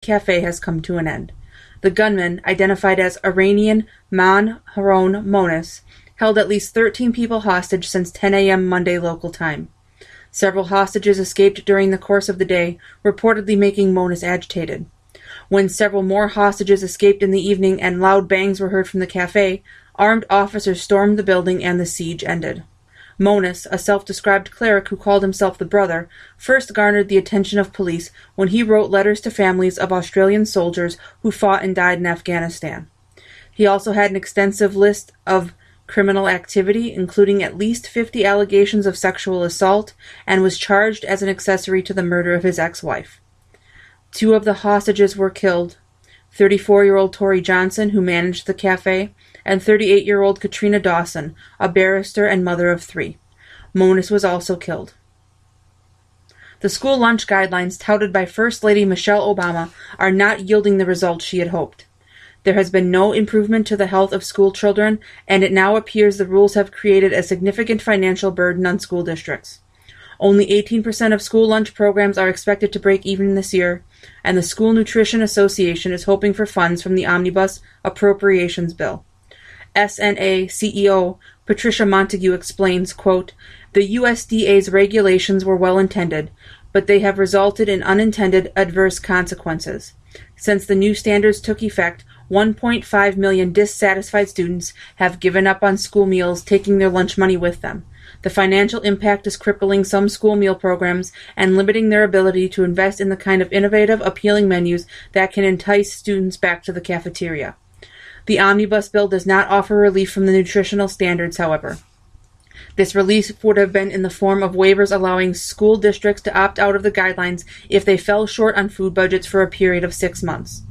cafe has come to an end. The gunman, identified as Iranian Haron Monis, held at least 13 people hostage since 10 a.m. Monday local time. Several hostages escaped during the course of the day, reportedly making Monis agitated. When several more hostages escaped in the evening and loud bangs were heard from the cafe, armed officers stormed the building and the siege ended. Monis, a self-described cleric who called himself the Brother, first garnered the attention of police when he wrote letters to families of Australian soldiers who fought and died in Afghanistan. He also had an extensive list of criminal activity, including at least 50 allegations of sexual assault, and was charged as an accessory to the murder of his ex-wife. 2 of the hostages were killed: 34-year-old Tori Johnson, who managed the cafe, and 38-year-old Katrina Dawson, a barrister and mother of 3. Monis was also killed. The school lunch guidelines touted by First Lady Michelle Obama are not yielding the results she had hoped. There has been no improvement to the health of school children, and it now appears the rules have created a significant financial burden on school districts. Only 18% of school lunch programs are expected to break even this year, and the School Nutrition Association is hoping for funds from the Omnibus Appropriations Bill. SNA CEO Patricia Montague explains, quote, "The USDA's regulations were well intended, but they have resulted in unintended adverse consequences. Since the new standards took effect, 1.5 million dissatisfied students have given up on school meals, taking their lunch money with them. The financial impact is crippling some school meal programs and limiting their ability to invest in the kind of innovative, appealing menus that can entice students back to the cafeteria. The omnibus bill does not offer relief from the nutritional standards, however. This relief would have been in the form of waivers allowing school districts to opt out of the guidelines if they fell short on food budgets for a period of 6 months.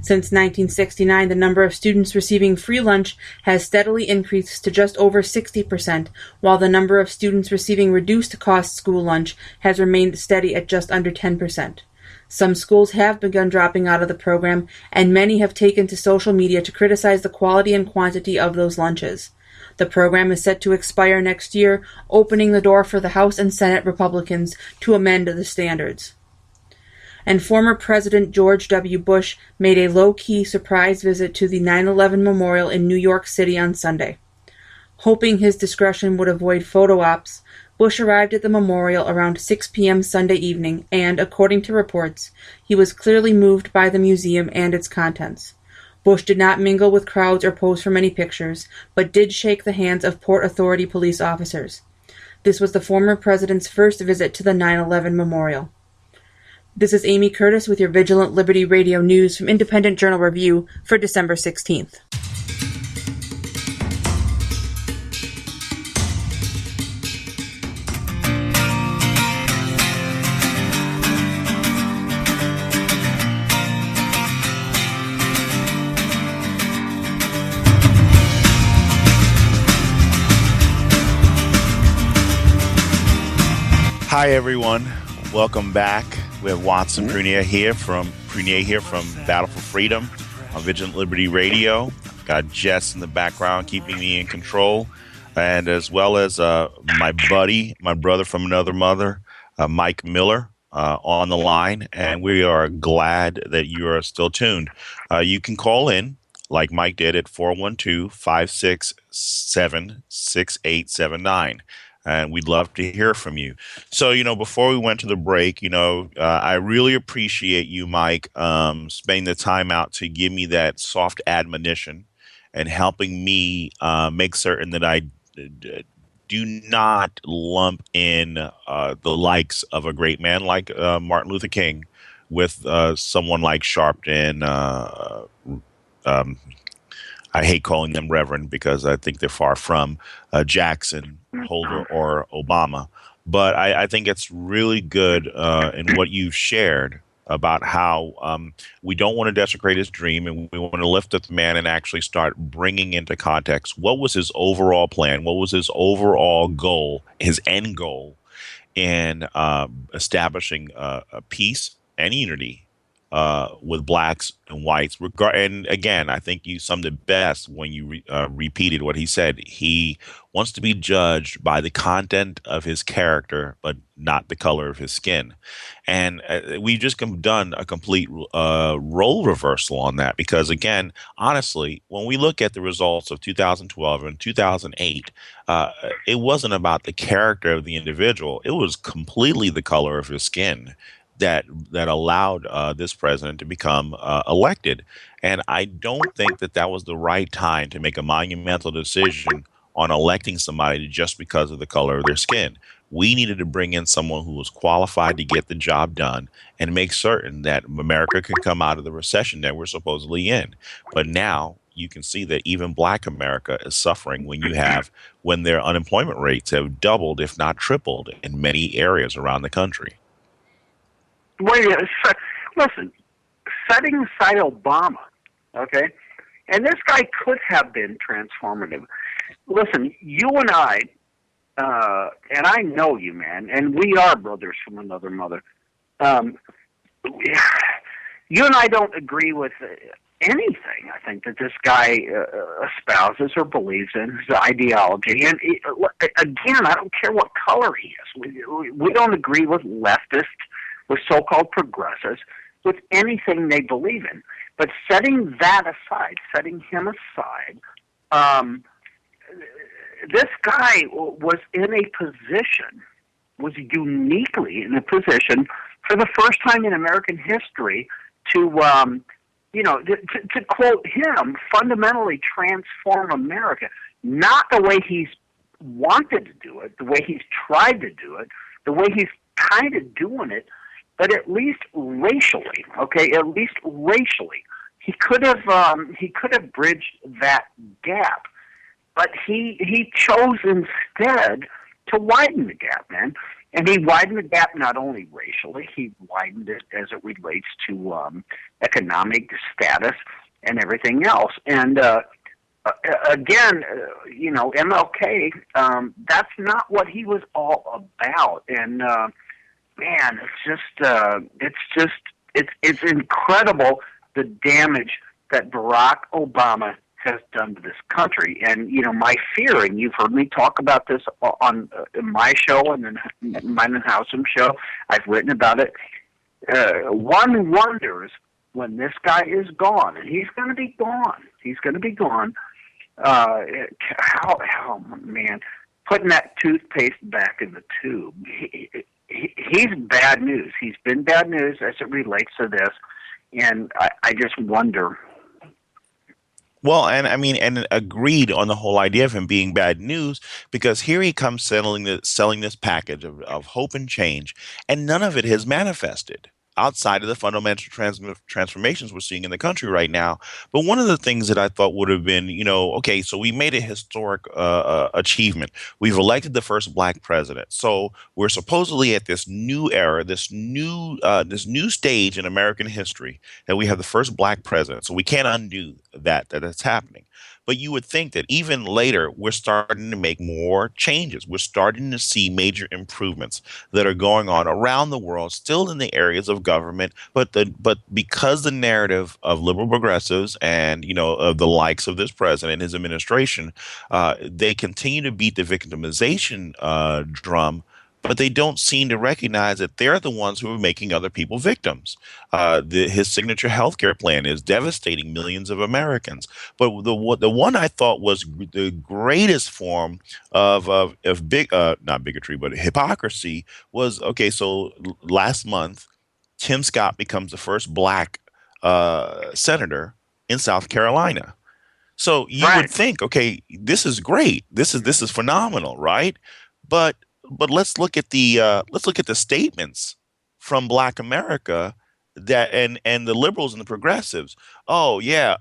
Since 1969, the number of students receiving free lunch has steadily increased to just over 60%, while the number of students receiving reduced-cost school lunch has remained steady at just under 10%. Some schools have begun dropping out of the program, and many have taken to social media to criticize the quality and quantity of those lunches. The program is set to expire next year, opening the door for the House and Senate Republicans to amend the standards. And former President George W. Bush made a low-key surprise visit to the 9/11 Memorial in New York City on Sunday. Hoping his discretion would avoid photo ops, Bush arrived at the memorial around 6 p.m. Sunday evening and, according to reports, he was clearly moved by the museum and its contents. Bush did not mingle with crowds or pose for many pictures, but did shake the hands of Port Authority police officers. This was the former president's first visit to the 9/11 Memorial. This is Amy Curtis with your Vigilant Liberty Radio News from Independent Journal Review for December 16th. Hi everyone, welcome back. We have Watson Prunier here from Battle for Freedom on Vigilant Liberty Radio. Got Jess in the background keeping me in control, and as well as my brother from another mother, Mike Miller, on the line. And we are glad that you are still tuned. You can call in, like Mike did, at 412-567-6879. And we'd love to hear from you. So, before we went to the break, I really appreciate you, Mike, spending the time out to give me that soft admonition and helping me make certain that I do not lump in the likes of a great man like Martin Luther King with someone like Sharpton. I hate calling them Reverend because I think they're far from Jackson, Holder, or Obama. But I think it's really good in what you've shared about how we don't want to desecrate his dream, and we want to lift up the man and actually start bringing into context what was his overall plan, what was his overall goal, his end goal in establishing a peace and unity with blacks and whites. And again, I think you summed it best when you repeated what he said. He wants to be judged by the content of his character, but not the color of his skin. And we've just done a complete role reversal on that because, again, honestly, when we look at the results of 2012 and 2008, uh, it wasn't about the character of the individual. It was completely the color of his skin that allowed this president to become elected. And I don't think that that was the right time to make a monumental decision on electing somebody just because of the color of their skin. We needed to bring in someone who was qualified to get the job done and make certain that America can come out of the recession that we're supposedly in. But now you can see that even Black America is suffering when their unemployment rates have doubled, if not tripled, in many areas around the country. Wait, listen, setting aside Obama, okay, and this guy could have been transformative. Listen, you and I know you, man, and we are brothers from another mother. Um, you and I don't agree with anything, I think, that this guy espouses or believes in, his ideology. And again, I don't care what color he is. We don't agree with leftists, with so-called progressives, with anything they believe in. But setting that aside, setting him aside, this guy was in a position, was uniquely in a position for the first time in American history to, to quote him, fundamentally transform America. Not the way he's wanted to do it, the way he's tried to do it, the way he's kind of doing it, but at least racially, okay, at least racially. He could have bridged that gap. But he chose instead to widen the gap, man. And he widened the gap not only racially, he widened it as it relates to economic status and everything else. And again, MLK, that's not what he was all about. And man, it's incredible the damage that Barack Obama has done to this country. And, my fear, and you've heard me talk about this on my show and the Mine and Howsam show, I've written about it. One wonders when this guy is gone, and he's going to be gone. He's going to be gone. Man, putting that toothpaste back in the tube. He's bad news. He's been bad news as it relates to this. And I just wonder. Well, and I mean, and agreed on the whole idea of him being bad news because here he comes selling this package of hope and change, and none of it has manifested outside of the fundamental transformations we're seeing in the country right now. But one of the things that I thought would have been, okay, so we made a historic achievement. We've elected the first Black president. So we're supposedly at this new era, this new stage in American history that we have the first Black president. So we can't undo that's happening. But you would think that even later, we're starting to make more changes. We're starting to see major improvements that are going on around the world, still in the areas of government. But because the narrative of liberal progressives and of the likes of this president and his administration, they continue to beat the victimization drum. But they don't seem to recognize that they're the ones who are making other people victims. His signature healthcare plan is devastating millions of Americans. But the one I thought was the greatest form of not bigotry, but hypocrisy was, okay, so last month, Tim Scott becomes the first Black senator in South Carolina. So you would think, okay, this is great. This is phenomenal, right? But let's look at the statements from Black America and the liberals and the progressives. Oh yeah,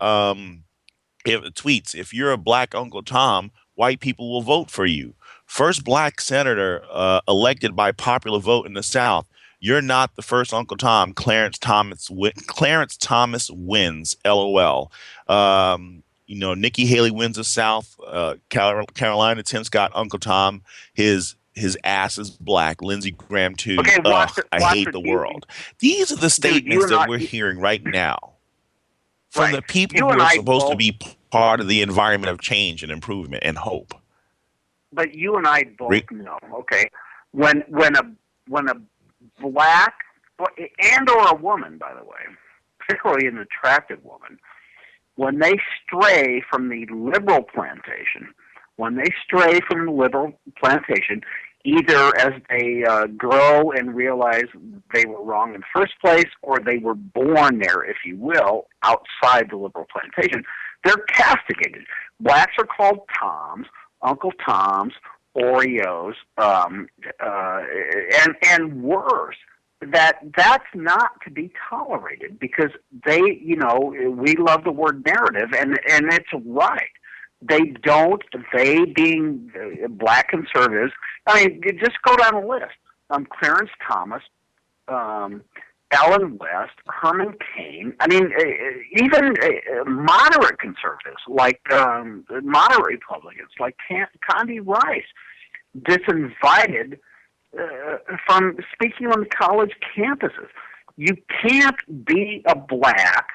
if you're a Black Uncle Tom, white people will vote for you. First Black senator elected by popular vote in the South. You're not the first Uncle Tom. Clarence Thomas wins. LOL. Nikki Haley wins the South Carolina. Tim Scott, Uncle Tom. His His ass is black. Lindsey Graham too. Okay, Ugh, I hate Watson, the world. These are the dude, you statements and that I, we're hearing right now from right? the people You who and are I supposed to both, be part of the environment of change and improvement and hope. but you and I both Rick, know, okay, when a black and or a woman, by the way, particularly an attractive woman, when they stray from the liberal plantation, either as they grow and realize they were wrong in the first place, or they were born there, if you will, outside the liberal plantation, they're castigated. Blacks are called Toms, Uncle Toms, Oreos, and worse. That's not to be tolerated because we love the word narrative, and it's right. They don't. They being black conservatives. I mean, just go down the list. Clarence Thomas, Ellen West, Herman Cain. I mean, even moderate conservatives like moderate Republicans like Condi Rice disinvited from speaking on college campuses. You can't be a black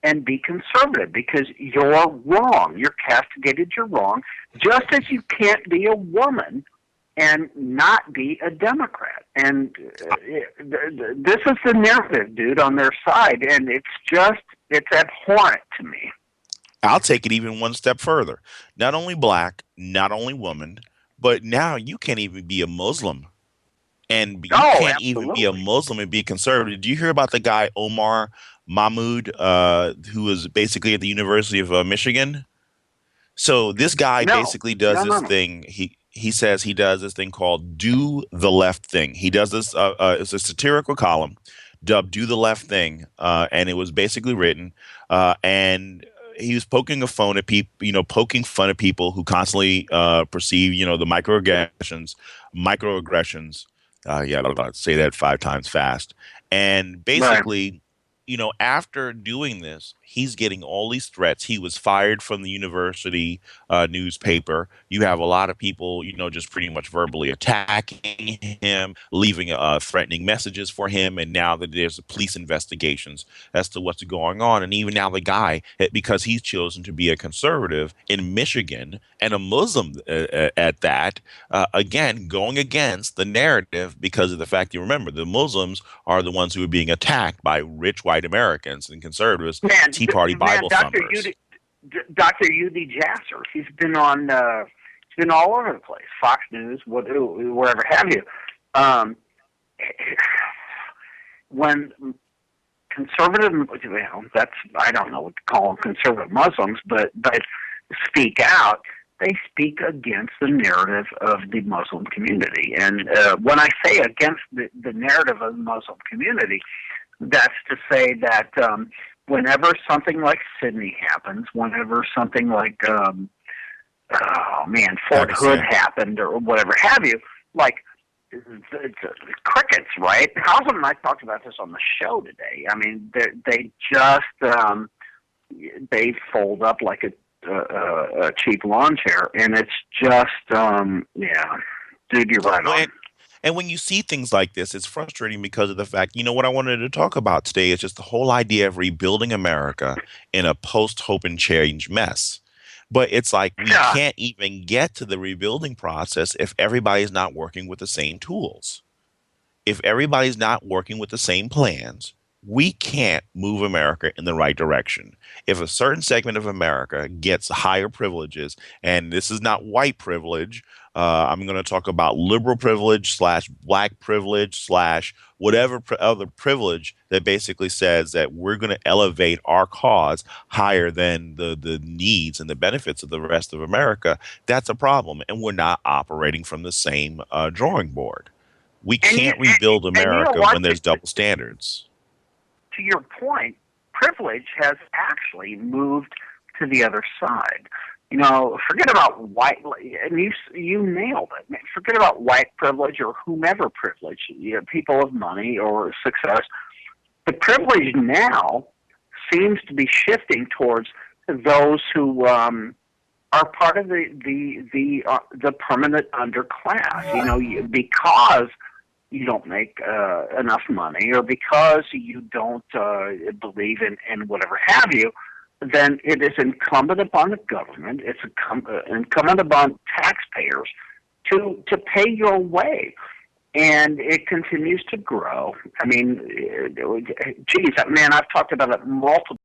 and be conservative because you're wrong. You're castigated, you're wrong. Just as you can't be a woman and not be a Democrat. And this is the narrative, dude, on their side. And it's abhorrent to me. I'll take it even one step further. Not only black, not only woman, but now you can't even be a Muslim. And you Oh, can't even be a absolutely. Muslim and be conservative. Do you hear about the guy Omar Mahmoud, who was basically at the University of Michigan? So this guy No, basically does no, no, this no. thing. He says he does this thing called "Do the Left Thing." He does this. It's a satirical column dubbed "Do the Left Thing," and it was basically written, and he was poking a phone at people, poking fun at people who constantly perceive, the microaggressions. Yeah, I'll say that 5 times fast. And Right. basically, after doing this, he's getting all these threats. He was fired from the university newspaper. You have a lot of people, just pretty much verbally attacking him, leaving threatening messages for him. And now that there's police investigations as to what's going on. And even now, the guy, because he's chosen to be a conservative in Michigan and a Muslim at that, again, going against the narrative because of the fact you remember the Muslims are the ones who are being attacked by rich white Americans and conservatives, Man, Tea Party man, Bible thumpers. Dr. UD Jasser, he's been on, he's been all over the place, Fox News, wherever have you. Um, when conservative, that's, I don't know what to call them, conservative Muslims, but speak out, they speak against the narrative of the Muslim community. And when I say against the narrative of the Muslim community, that's to say that whenever something like Sydney happens, whenever something like, Fort Hood Pakistan. happened or whatever have you, like, it's crickets, right? Housen and I talked about this on the show today. I mean, they just they fold up like a cheap lawn chair, and it's just yeah, dude, you're right Well, on. and when you see things like this, it's frustrating because of the fact, what I wanted to talk about today is just the whole idea of rebuilding America in a post hope and change mess. But it's like we Yeah, can't even get to the rebuilding process if everybody's not working with the same tools. If everybody's not working with the same plans, we can't move America in the right direction. If a certain segment of America gets higher privileges, and this is not white privilege, I'm going to talk about liberal privilege slash black privilege slash whatever other privilege that basically says that we're going to elevate our cause higher than the needs and the benefits of the rest of America. That's a problem. And we're not operating from the same drawing board. We and can't rebuild you know America what? when there's double standards. To your point, privilege has actually moved to the other side. Forget about white, and you nailed it. Man. Forget about white privilege or whomever privilege, people of money or success. The privilege now seems to be shifting towards those who are are part of the permanent underclass. Because you don't make enough money, or because you don't believe in whatever have you, then it is incumbent upon the government, it's incumbent upon taxpayers to pay your way. And it continues to grow. I mean, geez, man, I've talked about it multiple